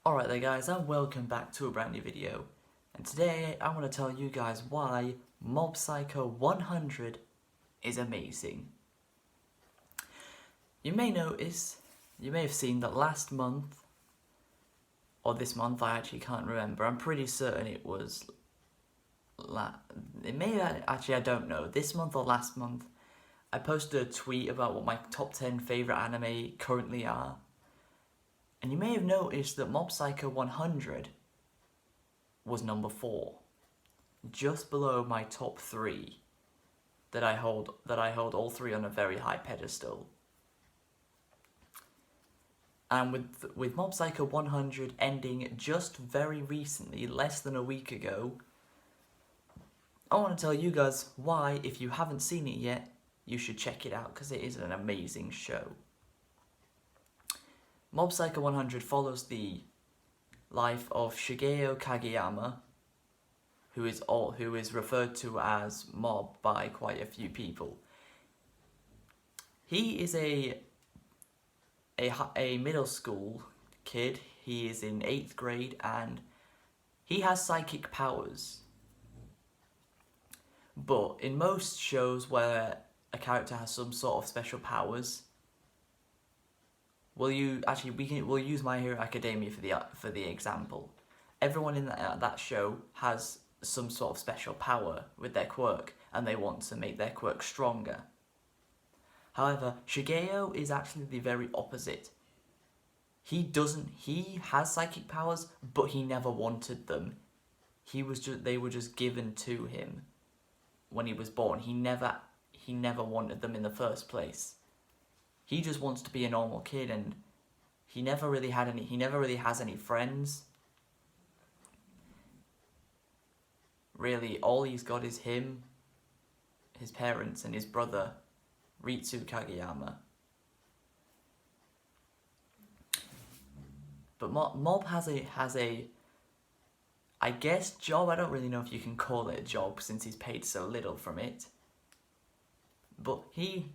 Alright there guys, and welcome back to a brand new video. And today I want to tell you guys why Mob Psycho 100 is amazing. You may have seen that last month, or this month, I actually can't remember, I'm pretty certain it was, I don't know, this month or last month, I posted a tweet about what my top 10 favourite anime currently are. And you may have noticed that Mob Psycho 100 was number 4, just below my top 3 that I hold all 3 on a very high pedestal. And with Mob Psycho 100 ending just very recently, less than a week ago, I want to tell you guys why, if you haven't seen it yet, you should check it out, because it is an amazing show. Mob Psycho 100 follows the life of Shigeo Kageyama, who is referred to as Mob by quite a few people. He is a middle school kid. He is in 8th grade and he has psychic powers. But in most shows where a character has some sort of special powers, we'll use My Hero Academia for the example. Everyone in that show has some sort of special power with their quirk, and they want to make their quirk stronger. However, Shigeo is actually the very opposite. He has psychic powers, but he never wanted them. They were just given to him when he was born. He never wanted them in the first place. He just wants to be a normal kid, and he never really has any friends. Really, all he's got is him, his parents, and his brother, Ritsu Kageyama. But Mob has a I guess job. I don't really know if you can call it a job since he's paid so little from it. But he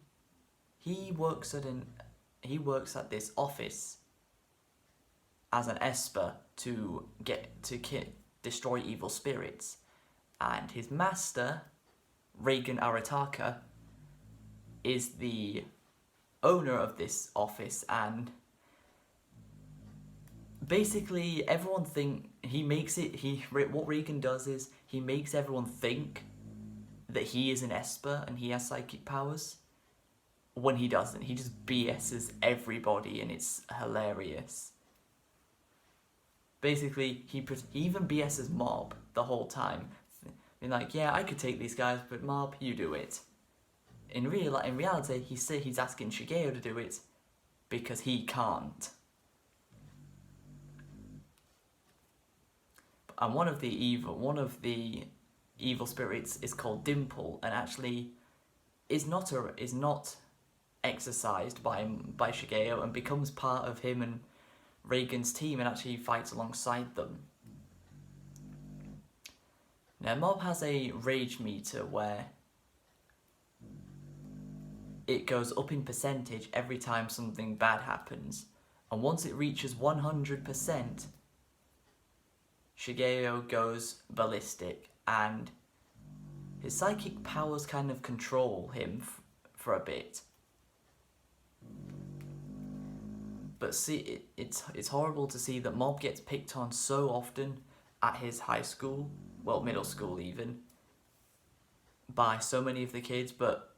works at this office as an Esper to destroy evil spirits, and his master, Reigen Arataka, is the owner of this office, and basically everyone what Reigen does is he makes everyone think that he is an Esper and he has psychic powers, when he doesn't. He just BS's everybody, and it's hilarious. Basically, he even BS's Mob the whole time. Being like, yeah, I could take these guys, but Mob, you do it. In reality, he's asking Shigeo to do it because he can't. And one of the evil spirits is called Dimple, and actually is not exercised by Shigeo, and becomes part of him and Reigen's team, and actually fights alongside them. Now, Mob has a rage meter where it goes up in percentage every time something bad happens, and once it reaches 100%, Shigeo goes ballistic, and his psychic powers kind of control him for a bit. But see, it's horrible to see that Mob gets picked on so often at his high school, well, middle school even, by so many of the kids. But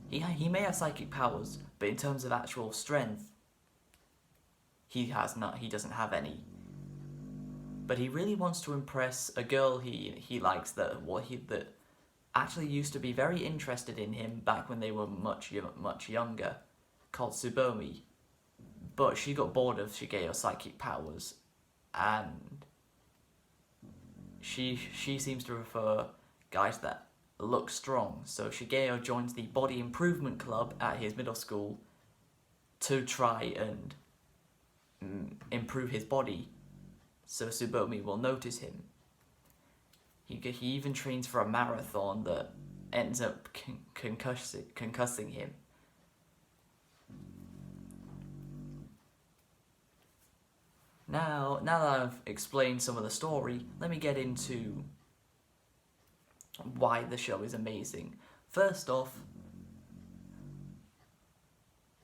he may have psychic powers, but in terms of actual strength, he doesn't have any. But he really wants to impress a girl he likes that actually used to be very interested in him back when they were much younger, called Tsubomi. But she got bored of Shigeo's psychic powers, and she seems to prefer guys that look strong. So Shigeo joins the body improvement club at his middle school to try and improve his body, so Tsubomi will notice him. He even trains for a marathon that ends up concussing him. Now that I've explained some of the story, let me get into why the show is amazing. First off,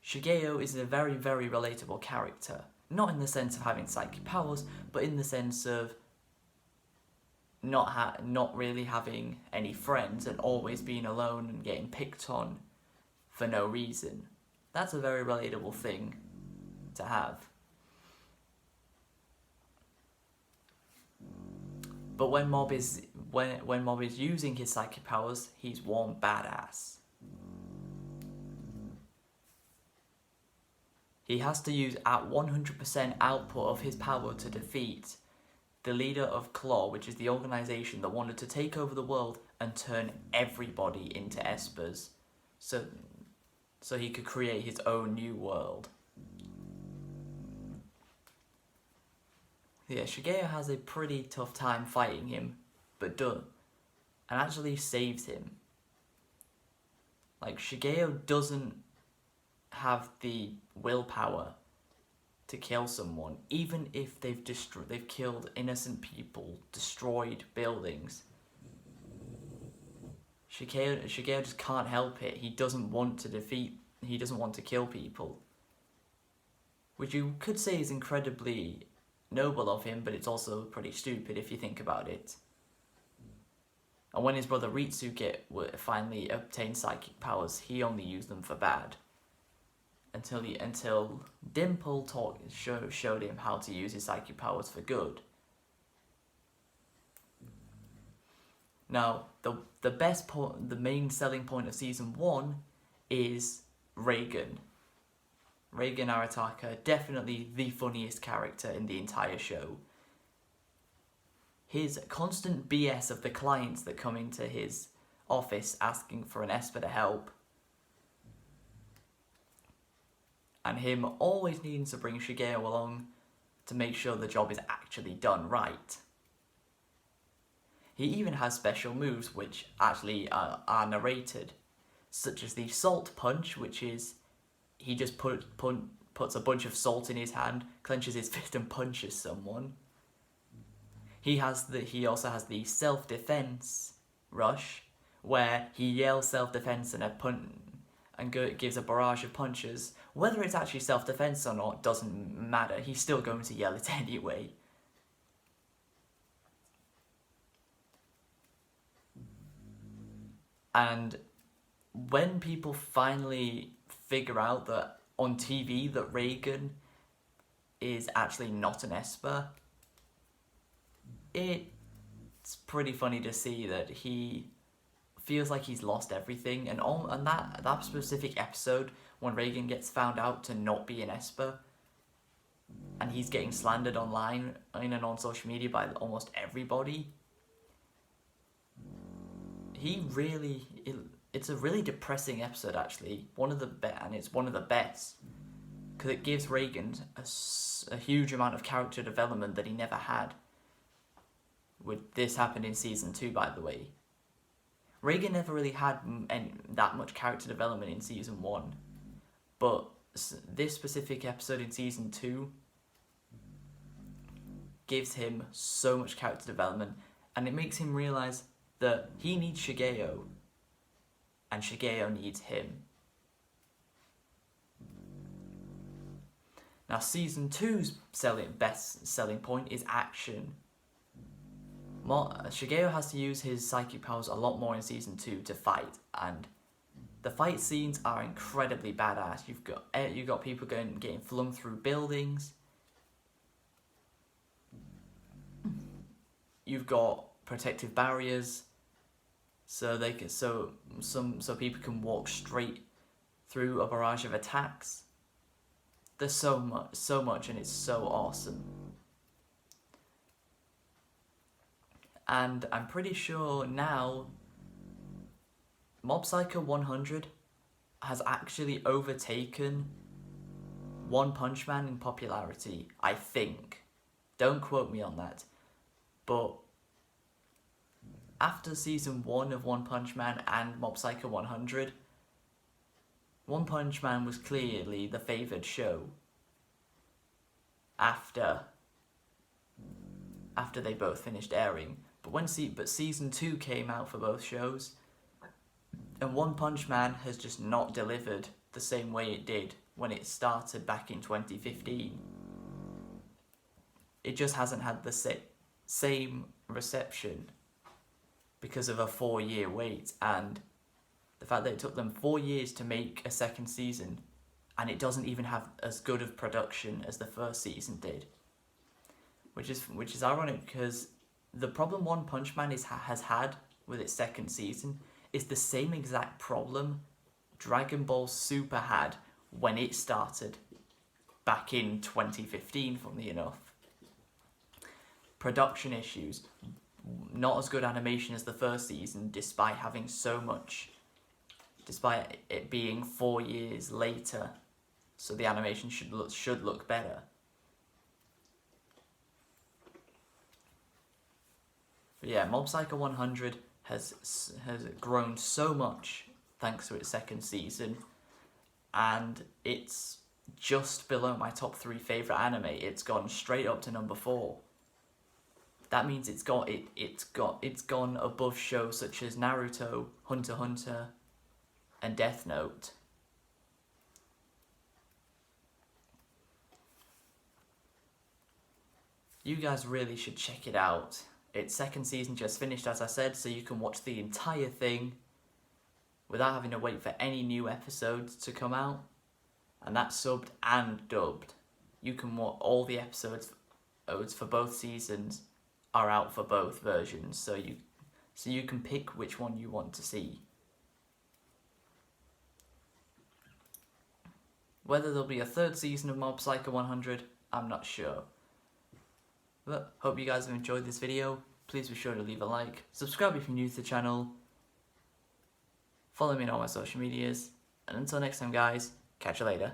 Shigeo is a very, very relatable character. Not in the sense of having psychic powers, but in the sense of not really having any friends and always being alone and getting picked on for no reason. That's a very relatable thing to have. But when Mob is using his psychic powers, he's one badass. He has to use at 100% output of his power to defeat the leader of Claw, which is the organisation that wanted to take over the world and turn everybody into Espers, so he could create his own new world. Yeah, Shigeo has a pretty tough time fighting him, and actually saves him. Like, Shigeo doesn't have the willpower to kill someone, even if they've killed innocent people, destroyed buildings. Shigeo just can't help it. He doesn't want to kill people. Which you could say is incredibly noble of him, but it's also pretty stupid if you think about it. And when his brother Ritsuke finally obtained psychic powers, he only used them for bad. Until Dimple showed him how to use his psychic powers for good. Now, the main selling point of season 1 is Reigen. Reigen Arataka, definitely the funniest character in the entire show. His constant BS of the clients that come into his office asking for an Esper to help, and him always needing to bring Shigeo along to make sure the job is actually done right. He even has special moves which actually are narrated, such as the Salt Punch, which is he just puts a bunch of salt in his hand, clenches his fist and punches someone. He also has the Self-Defense Rush, where he yells self-defense and gives a barrage of punches. Whether it's actually self-defense or not doesn't matter. He's still going to yell it anyway. And when people finally figure out that on TV that Reigen is actually not an Esper, it's pretty funny to see that he feels like he's lost everything. And that specific episode, when Reigen gets found out to not be an Esper, and he's getting slandered online and on social media by almost everybody, it's a really depressing episode, actually. And it's one of the best, because it gives Reigen a huge amount of character development that he never had. This happened in season 2, by the way. Reigen never really had that much character development in season 1, but this specific episode in season 2 gives him so much character development, and it makes him realise that he needs Shigeo, and Shigeo needs him. Now, season 2's best selling point is action. Shigeo has to use his psychic powers a lot more in season 2 to fight, and the fight scenes are incredibly badass. You've got people getting flung through buildings. You've got protective barriers, so people can walk straight through a barrage of attacks. There's so much, and it's so awesome. And I'm pretty sure now Mob Psycho 100 has actually overtaken One Punch Man in popularity, I think. Don't quote me on that. But after season 1 of One Punch Man and Mob Psycho 100, One Punch Man was clearly the favoured show after after they both finished airing. But season 2 came out for both shows, and One Punch Man has just not delivered the same way it did when it started back in 2015. It just hasn't had the same reception because of a 4-year wait, and the fact that it took them 4 years to make a second season, and it doesn't even have as good of production as the first season did. Which is ironic, because the problem One Punch Man has had with its second season is the same exact problem Dragon Ball Super had when it started back in 2015, funnily enough. Production issues, not as good animation as the first season, despite it being 4 years later, so the animation should look better. But yeah, Mob Psycho 100 has grown so much thanks to its second season, and it's just below my top 3 favourite anime. It's gone straight up to number 4. That means it's gone above shows such as Naruto, Hunter x Hunter, and Death Note. You guys really should check it out. Its second season just finished, as I said, so you can watch the entire thing without having to wait for any new episodes to come out. And that's subbed and dubbed. You can watch all the episodes for both seasons are out for both versions, so you can pick which one you want to see. Whether there'll be a third season of Mob Psycho 100, I'm not sure. But hope you guys have enjoyed this video. Please be sure to leave a like, subscribe if you're new to the channel, follow me on all my social medias, and until next time guys, catch you later.